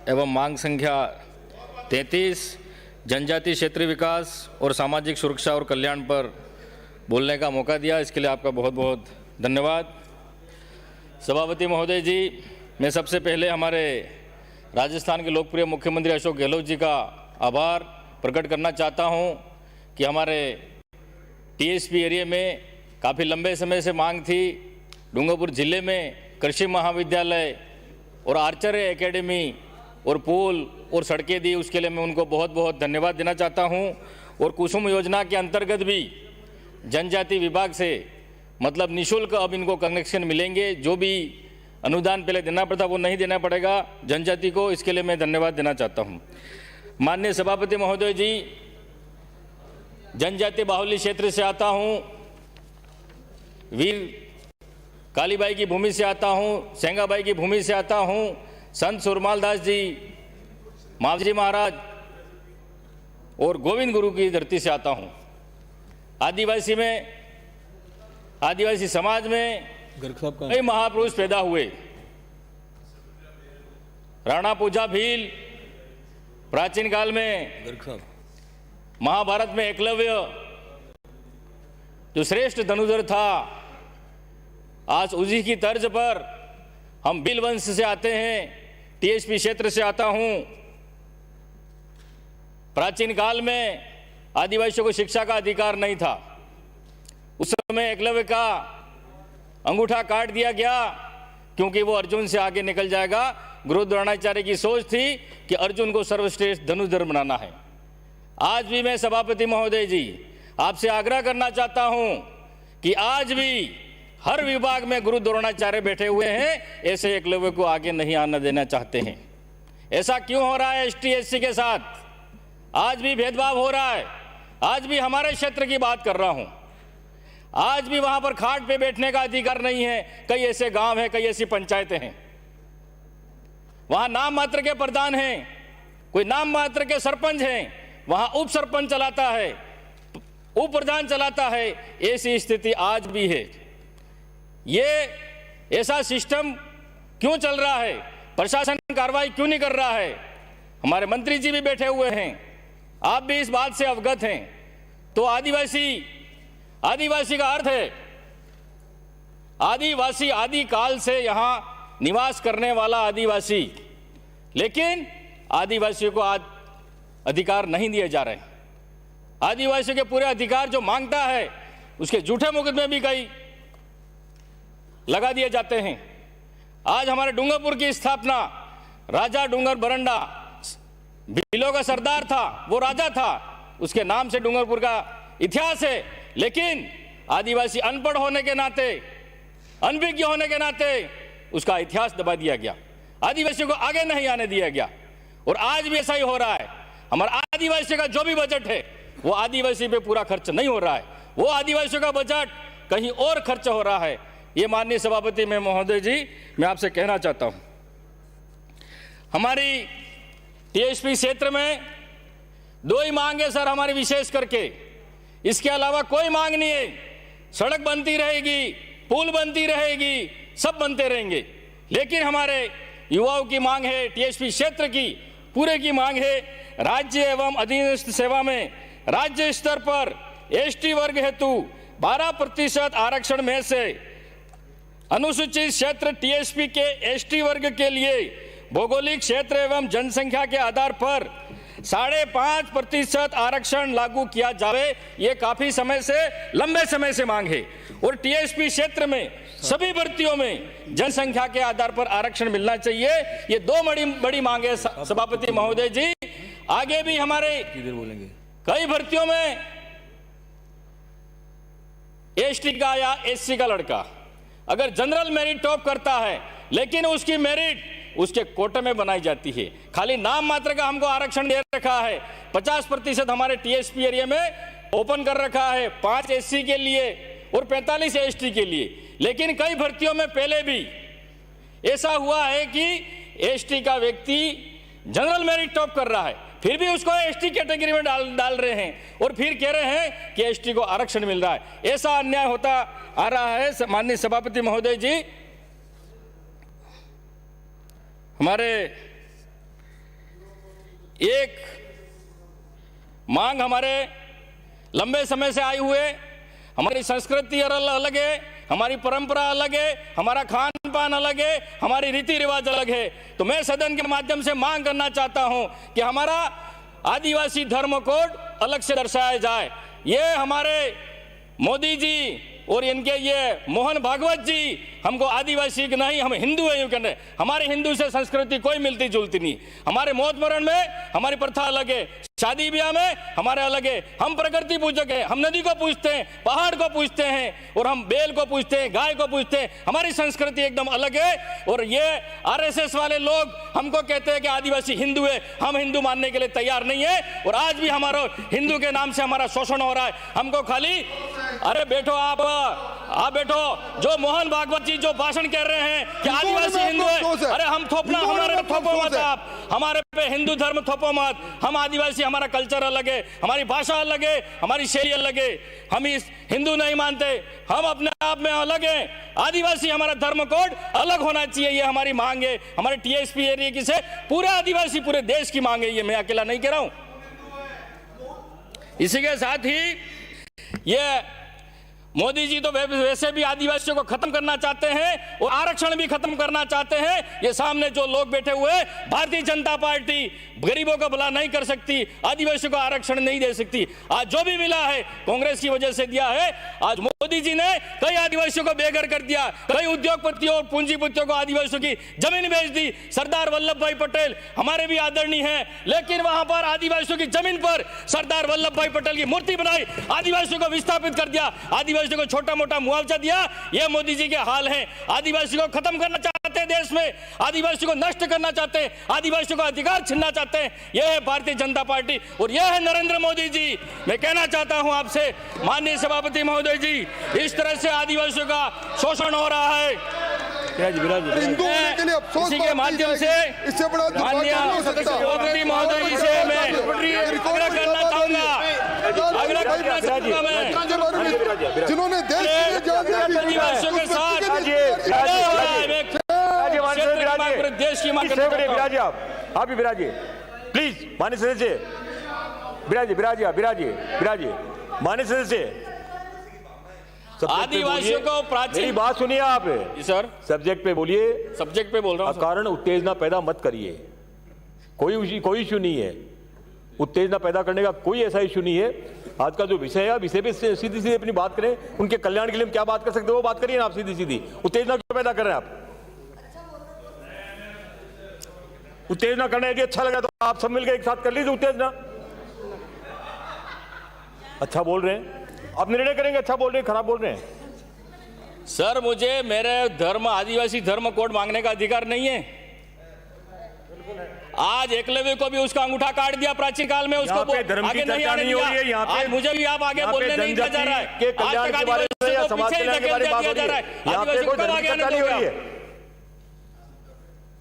एवं मांग संख्या 33 जनजातीय क्षेत्रीय विकास और सामाजिक सुरक्षा और कल्याण पर बोलने का मौका दिया, इसके लिए आपका बहुत बहुत धन्यवाद। सभापति महोदय जी, मैं सबसे पहले हमारे राजस्थान के लोकप्रिय मुख्यमंत्री अशोक गहलोत जी का आभार प्रकट करना चाहता हूं कि हमारे टीएसपी एरिया में काफ़ी लंबे समय से मांग थी। डूंगरपुर जिले में कृषि महाविद्यालय और आर्चरी एकेडमी और पुल और सड़कें दी, उसके लिए मैं उनको बहुत बहुत धन्यवाद देना चाहता हूं। और कुसुम योजना के अंतर्गत भी जनजाति विभाग से मतलब निःशुल्क अब इनको कनेक्शन मिलेंगे। जो भी अनुदान पहले देना पड़ता वो नहीं देना पड़ेगा जनजाति को, इसके लिए मैं धन्यवाद देना चाहता हूं। माननीय सभापति महोदय जी, जनजाति बाहुल्य क्षेत्र से आता हूं, वीर कालीबाई की भूमि से आता हूं, सेंगाबाई की भूमि से आता हूं, संत सुरमाल दास जी, मावजी महाराज और गोविंद गुरु की धरती से आता हूं। आदिवासी समाज में कई महापुरुष पैदा हुए। राणा पूजा भील प्राचीन काल में, महाभारत में एकलव्य जो श्रेष्ठ धनुर्धर था, आज उसी की तर्ज पर हम भील वंश से आते हैं। टीएसपी क्षेत्र से आता हूं। प्राचीन काल में आदिवासियों को शिक्षा का अधिकार नहीं था। उस समय एकलव्य का अंगूठा काट दिया गया क्योंकि वो अर्जुन से आगे निकल जाएगा। गुरु द्रोणाचार्य की सोच थी कि अर्जुन को सर्वश्रेष्ठ धनुर्धर बनाना है। आज भी मैं सभापति महोदय जी आपसे आग्रह करना चाहता हूं कि आज भी हर विभाग में गुरु द्रोणाचार्य बैठे हुए हैं, ऐसे एकलव्य को आगे नहीं आना देना चाहते हैं। ऐसा क्यों हो रहा है? एसटी एससी के साथ आज भी भेदभाव हो रहा है। आज भी हमारे क्षेत्र की बात कर रहा हूं, आज भी वहां पर खाट पे बैठने का अधिकार नहीं है। कई ऐसे गांव हैं, कई ऐसी पंचायतें हैं, वहां नाम मात्र के प्रधान हैं, कोई नाम मात्र के सरपंच हैं, वहां उप सरपंच चलाता है, उप प्रधान चलाता है। ऐसी स्थिति आज भी है। ये ऐसा सिस्टम क्यों चल रहा है? प्रशासन कार्रवाई क्यों नहीं कर रहा है? हमारे मंत्री जी भी बैठे हुए हैं, आप भी इस बात से अवगत हैं। तो आदिवासी का अर्थ है आदिवासी, आदि काल से यहां निवास करने वाला आदिवासी, लेकिन आदिवासियों को आज अधिकार नहीं दिए जा रहे। आदिवासियों के पूरे अधिकार जो मांगता है उसके झूठे मुकदमे भी कई लगा दिए जाते हैं। आज हमारे डूंगरपुर की स्थापना राजा डूंगर बरंडा, भीलों का सरदार था, वो राजा था, उसके नाम से डूंगरपुर का इतिहास है। लेकिन आदिवासी अनपढ़ होने के नाते, अनभिज्ञ होने के नाते उसका इतिहास दबा दिया गया, आदिवासियों को आगे नहीं आने दिया गया। और आज भी ऐसा ही हो रहा है। हमारा आदिवासी का जो भी बजट है वो आदिवासी पे पूरा खर्च नहीं हो रहा है, वो आदिवासियों का बजट कहीं और खर्च हो रहा है। ये माननीय सभापति में महोदय जी मैं आपसे कहना चाहता हूं, हमारी टीएसपी क्षेत्र में दो ही मांग है सर हमारी, विशेष करके इसके अलावा कोई मांग नहीं है। सड़क बनती रहेगी, पुल बनती रहेगी, सब बनते रहेंगे, लेकिन हमारे युवाओं की मांग है, टीएसपी क्षेत्र की पूरे की मांग है, राज्य एवं अधीनस्थ सेवा में राज्य स्तर पर एसटी वर्ग हेतु 12% आरक्षण में से अनुसूचित क्षेत्र टीएसपी के एसटी वर्ग के लिए भौगोलिक क्षेत्र एवं जनसंख्या के आधार पर 5.5% आरक्षण लागू किया जाए। ये काफी समय से, लंबे समय से मांग है। और टीएसपी क्षेत्र में सभी भर्तियों में जनसंख्या के आधार पर आरक्षण मिलना चाहिए। ये दो बड़ी मांग है सभापति महोदय जी। आगे भी हमारे कई भर्तियों में एसटी का या एससी का लड़का अगर जनरल मेरिट टॉप करता है, लेकिन उसकी मेरिट उसके कोटे में बनाई जाती है, खाली नाम मात्र का हमको आरक्षण दे रखा है। 50% हमारे टीएसपी एरिया में ओपन कर रखा है, 5 एससी के लिए और 45 एसटी के लिए। लेकिन कई भर्तियों में पहले भी ऐसा हुआ है कि एसटी का व्यक्ति जनरल मेरिट टॉप कर रहा है, फिर भी उसको एसटी कैटेगरी में डाल रहे हैं और फिर कह रहे हैं कि एसटी को आरक्षण मिल रहा है। ऐसा अन्याय होता आ रहा है। माननीय सभापति महोदय जी, हमारे एक मांग हमारे लंबे समय से आए हुए, हमारी संस्कृति अलग है, हमारी परंपरा अलग है, हमारा खान पान अलग है, हमारी रीति रिवाज अलग है। तो मैं सदन के माध्यम से मांग करना चाहता हूं कि हमारा आदिवासी धर्म कोड अलग से दर्शाया जाए। ये हमारे मोदी जी और इनके ये मोहन भागवत जी हमको आदिवासी नहीं, हम हिंदू हैं यूं कहते हैं। हमारे हिंदू से संस्कृति कोई मिलती जुलती नहीं। हमारे मौत मरण में हमारी प्रथा अलग है, शादी ब्याह में हमारे अलग है। हम प्रकृति पूजक हैं, हम नदी को पूजते हैं, पहाड़ को पूजते हैं, और हम बैल को पूजते हैं, गाय को पूजते हैं। हमारी संस्कृति एकदम अलग है। और ये आरएसएस वाले लोग हमको कहते हैं कि आदिवासी हिंदू है, हम हिंदू मानने के लिए तैयार नहीं है। और आज भी हमारा हिंदू के नाम से हमारा शोषण हो रहा है। हमको खाली अरे बैठो, आप बैठो। जो मोहन भागवत जी जो भाषण कह रहे हैं कि आदिवासी हिंदू है, अरे हम थोपना, हमारे पे थोपो मत, आप हमारे पे हिंदू धर्म थोपो मत। हम आदिवासी, हमारा कल्चर अलग है, हमारी भाषा अलग है, हमारी शैली अलग है। हम इस हिंदू नहीं मानते, हम अपने आप में अलग हैं। आदिवासी हमारा धर्म कोड अलग होना चाहिए, ये हमारी मांग है। हमारे टीएसपी एरिया की से पूरे आदिवासी, पूरे देश की मांग है, ये मैं अकेला नहीं कह रहा हूं। इसी के साथ ही ये मोदी जी तो वैसे भी आदिवासियों को खत्म करना चाहते हैं और आरक्षण भी खत्म करना चाहते हैं। ये सामने जो लोग बैठे हुए, भारतीय जनता पार्टी गरीबों का भला नहीं कर सकती, आदिवासियों को आरक्षण नहीं दे सकती। आज जो भी मिला है कांग्रेस की वजह से दिया है। आज मोदी जी ने कई आदिवासियों को बेघर कर दिया, कई उद्योगपतियों और पूंजीपतियों को आदिवासियों की जमीन बेच दी। सरदार वल्लभ भाई पटेल हमारे भी आदरणीय हैं, लेकिन वहां पर आदिवासियों की जमीन पर सरदार वल्लभ भाई पटेल की मूर्ति बनाई, आदिवासियों को विस्थापित कर दिया, आदिवासियों को छोटा मोटा मुआवजा दिया। ये मोदी जी के हाल हैं। आदिवासी को खत्म करना चाहते हैं देश में, आदिवासी को नष्ट करना चाहते हैं, आदिवासियों का अधिकार छीनना चाहते हैं। यह है भारतीय जनता पार्टी और यह है नरेंद्र मोदी जी। मैं कहना चाहता हूं आपसे माननीय सभापति महोदय जी, इस तरह से आदिवासियों का शोषण हो रहा है। इसी के माध्यम से माननीय सभापति महोदय जी से मैं आग्रह करना चाहूंगा, जिन्होंने देश आदिवासियों के साथ देश की मांग विराजिए, आप भी विराजिए प्लीज। माननीय सदस्य विराजिए माननीय सदस्य। आदिवासियों को प्राचीन, मेरी बात सुनिए आप जी सर, सब्जेक्ट पे बोलिए। सब्जेक्ट पे बोल रहा हूं। कारण उत्तेजना पैदा मत करिए, कोई इशू नहीं है। उत्तेजना पैदा करने का कोई ऐसा इशू नहीं है। आज का जो विषय है, विषय पे सीधी सीधी अपनी बात करें। उनके कल्याण के लिए हम क्या बात कर सकते हैं वो बात करिए ना आप सीधी सीधी। उत्तेजना क्यों पैदा कर रहे हैं आप? उत्तेजना करना यदि अच्छा लगा तो आप सब मिलकर एक साथ कर लीजिए उत्तेजना। अच्छा बोल रहे हैं आप, निर्णय करेंगे। अच्छा बोल रहे हैं, खराब बोल रहे हैं? सर मुझे मेरे धर्म, आदिवासी धर्म कोड मांगने का अधिकार नहीं है। आज एकलव्य को भी उसका अंगूठा काट दिया प्राचीन काल में, उसको आगे नहीं आने दिया। आज मुझे भी आप आगे बोलने नहीं दिया जा रहा है। के कल्याण के बारे में या समाज कल्याण के बारे में बात हो रही है, यहाँ पे कोई धर्म चर्चा नहीं हो रही है।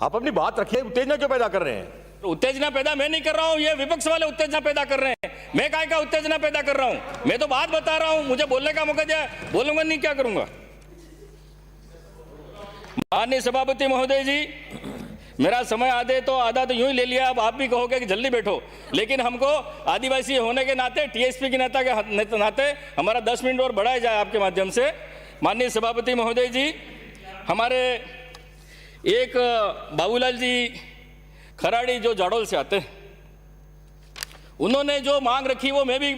आप अपनी बात रखिए। उत्तेजना क्यों पैदा कर रहे हैं? उत्तेजना पैदा मैं नहीं कर रहा हूं, ये विपक्ष वाले उत्तेजना पैदा कर रहे हैं। मैं काय का उत्तेजना पैदा कर रहा हूं? मैं तो बात बता रहा हूं, मुझे बोलने का मौका दिया, बोलूंगा नहीं, क्या करूंगा। माननीय सभापति महोदय जी, मेरा समय आधा तो यूं ही ले लिया। अब आप भी कहोगे कि जल्दी बैठो, लेकिन हमको आदिवासी होने के नाते, टीएसपी के नेता के नाते हमारा 10 मिनट और बढ़ाया जाए आपके माध्यम से। माननीय सभापति महोदय जी, हमारे एक बाबूलाल जी खराड़ी जो जाडोल से आते हैं, उन्होंने जो मांग रखी वो मैं भी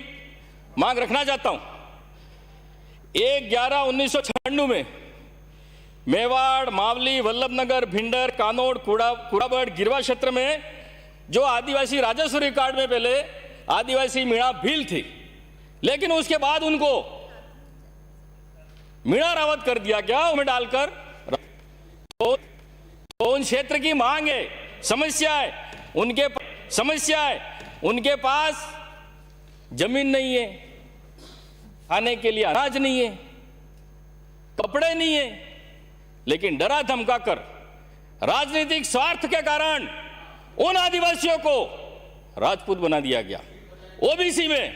मांग रखना चाहता हूं। 1/11/1996 में मेवाड़, मावली, वल्लभनगर, भिंडर, कानोड़, कुड़ाबड़, गिरवा क्षेत्र में जो आदिवासी राजस्व रिकॉर्ड में पहले आदिवासी मीणा भील थी, लेकिन उसके बाद उनको मीणा रावत कर दिया गया उनमें डालकर। तो उन क्षेत्र की मांग है, समस्या है, उनके पास जमीन नहीं है, खाने के लिए अनाज नहीं है, कपड़े नहीं है, लेकिन डरा धमका कर राजनीतिक स्वार्थ के कारण उन आदिवासियों को राजपूत बना दिया गया। ओबीसी में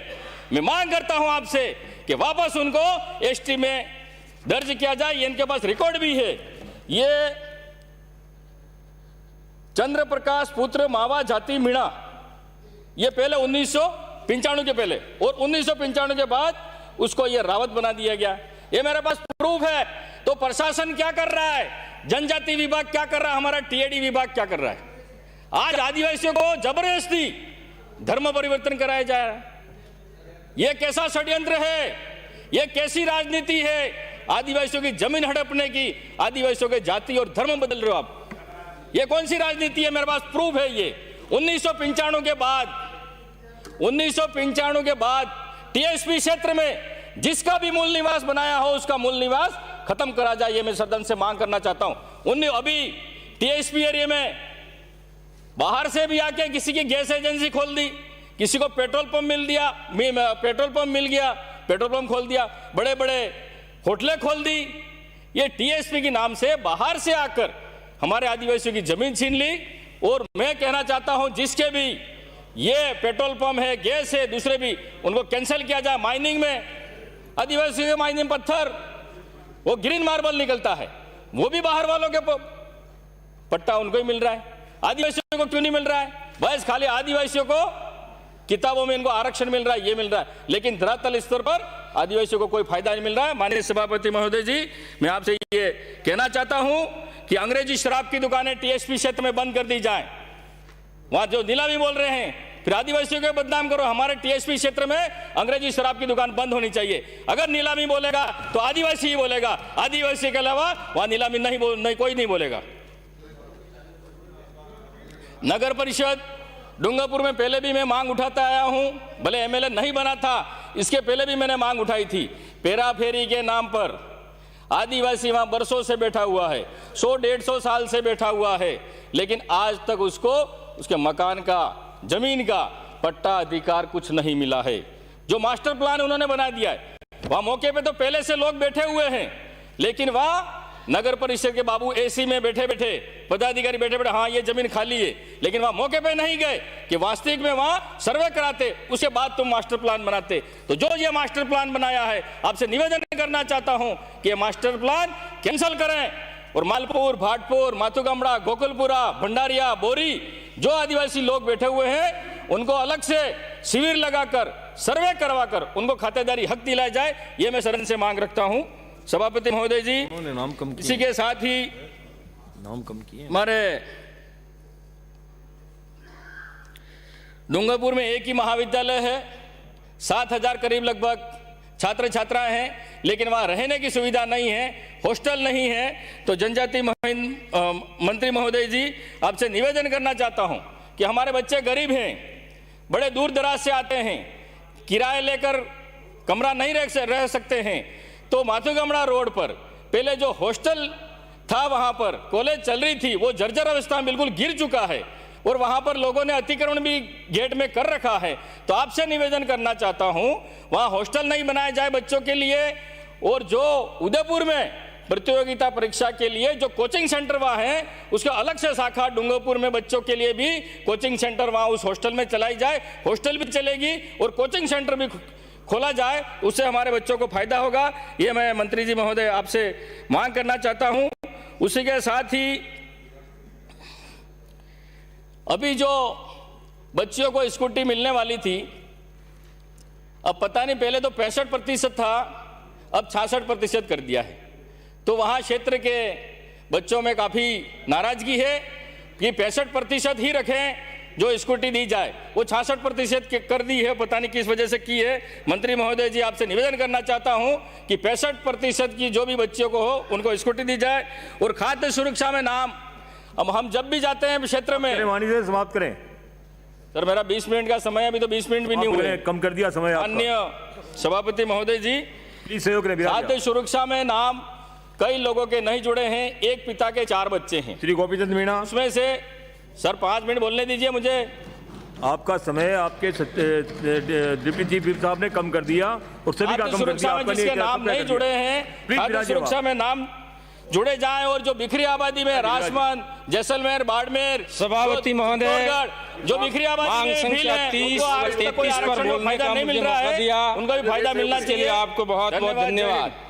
मैं मांग करता हूं आपसे कि वापस उनको एसटी में दर्ज किया जाए। इनके पास रिकॉर्ड भी है। ये चंद्र प्रकाश पुत्र मावा जाति मीणा ये पहले 1995 के पहले, और 1995 के बाद उसको ये रावत बना दिया गया। ये मेरे पास प्रूफ है। तो प्रशासन क्या कर रहा है, जनजाति विभाग क्या कर रहा है, हमारा टीएडी विभाग क्या कर रहा है? आज आदिवासियों को जबरदस्ती धर्म परिवर्तन कराया जा रहा है। यह कैसा षड्यंत्र है, यह कैसी राजनीति है? आदिवासियों की जमीन हड़पने की, आदिवासियों के जाति और धर्म बदल रहे हो आप। यह कौन सी राजनीति है? मेरे पास प्रूफ है। ये 1995 के बाद टीएसपी क्षेत्र में जिसका भी मूल निवास बनाया हो उसका मूल निवास खत्म करा जाए, ये मैं सदन से मांग करना चाहता हूं। अभी टीएसपी एरिया में बाहर से भी आके किसी की गैस एजेंसी खोल दी, किसी को पेट्रोल पंप मिल गया, पेट्रोल पंप खोल दिया, बड़े बड़े होटलें खोल दी। ये टीएसपी के नाम से बाहर से आकर हमारे आदिवासियों की जमीन छीन ली। और मैं कहना चाहता हूं जिसके भी ये पेट्रोल पंप है, गैस है, दूसरे भी, उनको कैंसिल किया जाए। माइनिंग में आदिवासियों के माइनिंग पत्थर, वो ग्रीन मार्बल निकलता है, वो भी बाहर वालों के पट्टा उनको ही मिल रहा है, आदिवासियों को क्यों नहीं मिल रहा है? बस खाली आदिवासियों को किताबों में इनको आरक्षण मिल रहा है, ये मिल रहा है, लेकिन धरातल स्तर पर आदिवासियों को कोई फायदा नहीं मिल रहा है। माननीय सभापति महोदय जी, मैं आपसे ये कहना चाहता हूं कि अंग्रेजी शराब की दुकानें टीएसपी क्षेत्र में बंद कर दी जाए। वहां जो नीलामी बोल रहे हैं, फिर आदिवासियों को बदनाम करो। हमारे टीएसपी क्षेत्र में अंग्रेजी शराब की दुकान बंद होनी चाहिए। अगर नीलामी बोलेगा तो आदिवासी ही बोलेगा, आदिवासी के अलावा वहां नीलामी नहीं कोई नहीं बोलेगा। नगर परिषद डूंगरपुर में पहले भी मैं मांग उठाता आया हूं, भले एमएलए नहीं बना था, इसके पहले भी मैंने मांग उठाई थी। पेरा फेरी के नाम पर आदिवासी वहां बरसों से बैठा हुआ है, 100-150 साल से बैठा हुआ है, लेकिन आज तक उसको उसके मकान का, जमीन का पट्टा अधिकार कुछ नहीं मिला है। जो मास्टर प्लान उन्होंने बना दिया है, वहां मौके पे तो पहले से लोग बैठे हुए हैं, लेकिन वहां नगर परिषद के बाबू एसी में बैठे बैठे, पदाधिकारी बैठे बैठे, हाँ ये जमीन खाली है, लेकिन वहां मौके पे नहीं गए कि वास्तविक में वहां सर्वे कराते, उसके बाद तुम मास्टर प्लान बनाते। तो जो ये मास्टर प्लान बनाया है, आपसे निवेदन करना चाहता हूं कि ये मास्टर प्लान कैंसिल करें और मालपुर, भाटपुर, माथुगमड़ा, गोकुलपुरा, भंडारिया, बोरी, जो आदिवासी लोग बैठे हुए हैं उनको अलग से शिविर लगाकर, सर्वे करवाकर उनको खातेदारी हक दिलाया जाए, ये मैं सदन से मांग रखता हूं। सभापति महोदय जी, नाम कम इसी के साथ ही नाम कम किए। हमारे डूंगरपुर में एक ही महाविद्यालय है, 7000 करीब लगभग छात्र छात्राएं हैं, लेकिन वहां रहने की सुविधा नहीं है, हॉस्टल नहीं है। तो जनजाति मंत्री महोदय जी, आपसे निवेदन करना चाहता हूं कि हमारे बच्चे गरीब हैं, बड़े दूर दराज से आते हैं, किराए लेकर कमरा नहीं रह सकते हैं। तो माथुगमड़ा रोड पर पहले जो हॉस्टल था, वहां पर कॉलेज चल रही थी, वो जर्जर अवस्था में बिल्कुल गिर चुका है और वहां पर लोगों ने अतिक्रमण भी गेट में कर रखा है। तो आपसे निवेदन करना चाहता हूं, वहां हॉस्टल नहीं बनाया जाए बच्चों के लिए, और जो उदयपुर में प्रतियोगिता परीक्षा के लिए जो कोचिंग सेंटर वहां है, उसका अलग से शाखा डूंगरपुर में बच्चों के लिए भी कोचिंग सेंटर वहां उस हॉस्टल में चलाई जाए। हॉस्टल भी चलेगी और कोचिंग सेंटर भी खोला जाए, उससे हमारे बच्चों को फायदा होगा। ये मैं मंत्री जी महोदय आपसे मांग करना चाहता हूं। उसी के साथ ही अभी जो बच्चियों को स्कूटी मिलने वाली थी, अब पता नहीं, पहले तो 65% था, अब 66% कर दिया है। तो वहां क्षेत्र के बच्चों में काफी नाराजगी है कि 65% ही रखें जो स्कूटी दी जाए, वो 66% कर दी है, पता नहीं किस वजह से की है। मंत्री महोदय जी, आपसे निवेदन करना चाहता हूं कि 65% की जो भी बच्चियों को हो उनको स्कूटी दी जाए। और खाद्य सुरक्षा में नाम, अब हम जब भी जाते हैं क्षेत्र में, वाणी से समाप्त करें सर मेरा 20 मिनट का समय, अभी तो 20 मिनट भी नहीं हुए, कम कर दिया समय। माननीय सभापति महोदय जी, प्लीज सहयोग करें। खाद्य सुरक्षा में नाम कई लोगों के नहीं जुड़े हैं, एक पिता के 4 बच्चे हैं। श्री गोपीचंद मीणा, उसमें से सर 5 मिनट बोलने दीजिए मुझे। आपका समय आपके डिप्टी चीफ व्हिप साहब ने कम कर दिया और सभी का कम कर दिया। में जिसके नाम नहीं जुड़े हैं, खाद्य सुरक्षा में नाम जुड़े जाएं, और जो बिखरी आबादी में राजमंद, जैसलमेर, बाड़मेर, सभापति महोदय, जो बिखरी आबादी में संख्या 30-33 पर बोलने का नहीं मिल मुझे रहा मौका दिया, है, उनको भी फायदा मिलना चाहिए। आपको बहुत बहुत धन्यवाद।